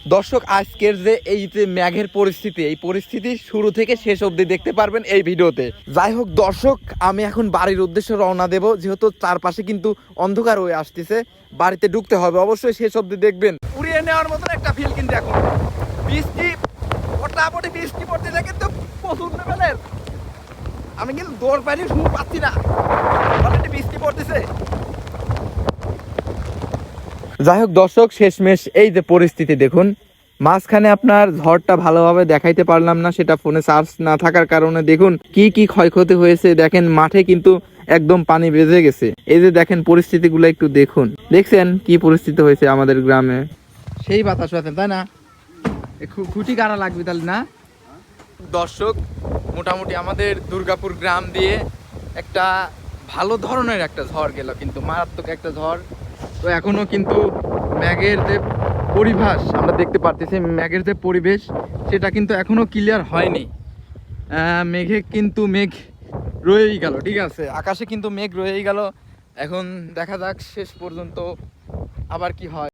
দর্শক আজকের যে এই যে মেঘের পরিস্থিতি, এই পরিস্থিতি শুরু থেকে শেষ অবধি দেখতে পারবেন এই ভিডিওতে। যাই হোক দর্শক, আমি এখন বাড়ির উদ্দেশ্যে রওনা দেব, যেহেতু চারপাশে কিন্তু অন্ধকার হয়ে আসতেছে। বাড়িতে ঢুকতে হবে, অবশ্যই শেষ অবধি দেখবেন। উড়িয়ে নেওয়ার মতন একটা ফিল কিন্তু এখন বৃষ্টি মোটামুটি বৃষ্টি পড়তেছে, কিন্তু প্রচুর লেভেলের। আমি কিন্তু দৌড় পাইনি, শুরু পাচ্ছি না, অলরেডি বৃষ্টি পড়তেছে। যাই হোক দর্শক, শেষমেশ এই যে পরিস্থিতি দেখুন। মাঝখানে আপনার ঝড়টা ভালোভাবে দেখাইতে পারলাম না, সেটা ফোনে চার্জ না থাকার কারণে। দেখুন কি কি ক্ষয়ক্ষতি হয়েছে, দেখেন মাঠে কিন্তু একদম পানি বেজে গেছে। এই যে দেখেন পরিস্থিতিগুলো একটু দেখুন, দেখছেন কি পরিস্থিতি হয়েছে আমাদের গ্রামে। সেই বাতাস আছে তাই না, খুঁটি কারা লাগবে তাহলে না। দর্শক মোটামুটি আমাদের দুর্গাপুর গ্রাম দিয়ে একটা ভালো ধরনের একটা ঝড় গেল, কিন্তু মারাত্মক একটা ঝড়। তো এখনো কিন্তু মেঘের যে পরিভাস আমরা দেখতে পারতেছি, মেঘের যে পরিবেশ সেটা কিন্তু এখনো ক্লিয়ার হয়নি। মেঘে কিন্তু মেঘ রয়েই গেল, ঠিক আছে, আকাশে কিন্তু মেঘ রয়েই গেল। এখন দেখা যাক শেষ পর্যন্ত আবার কি হয়।